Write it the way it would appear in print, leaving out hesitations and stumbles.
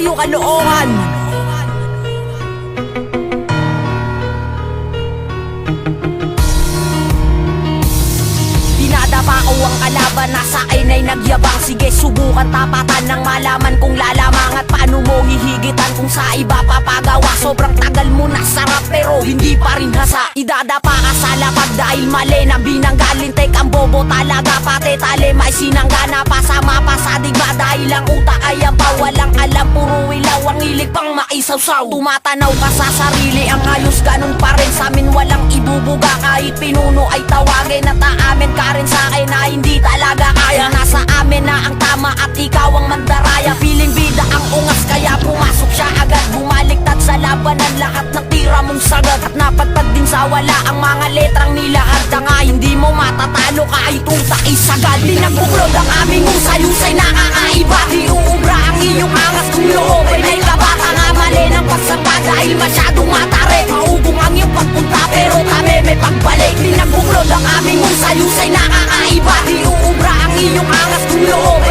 Baryo Caloocan. Dinadapa ko ang kalaban, nasa akin ay nagyabang. Sige, subukan tapatan ng malaman kung lalamang at paano mo hihigitan kung sa iba papagawa. Sobrang tagal mo na sarap pero hindi pa rin hasa. Idadapa ka sa lapag dahil mali na binanggalin. Tek ang bobo talaga, pati tali may sinanggana. Pasama pa sa digma dahil ang utak ay ang walang alam. Puro ilaw ang ilig pang maisawsaw. Tumatanaw ka sa sarili, ang ayos ganun pa rin. Sa amin walang ibubuga, kahit pinuno ay tawagin. At aamin ka rin sa akin na hindi talaga kaya. Nasa amin na ang tama at ikaw ang mandaraya. Piling bida ang ungas kaya pumasok siya agad. Bumaliktad sa labanan lahat ng tira mong sagad. At napadpad din sa wala ang mga letrang nilahad. Na nga hindi mo matatalo kahit utak isagad. Pinagbuklod ang aming usay-usay nakakaiba. Di uubra ang iyong angas kung loob ay may kabaka. Nga mali ng pagsamba dahil masyadong matare. Maubong ang iyong pagpunta pero kami may pagbalik. Pinagbuklod ang aming usay-usay nakakaiba. Di uubra ang iyong angas kung loob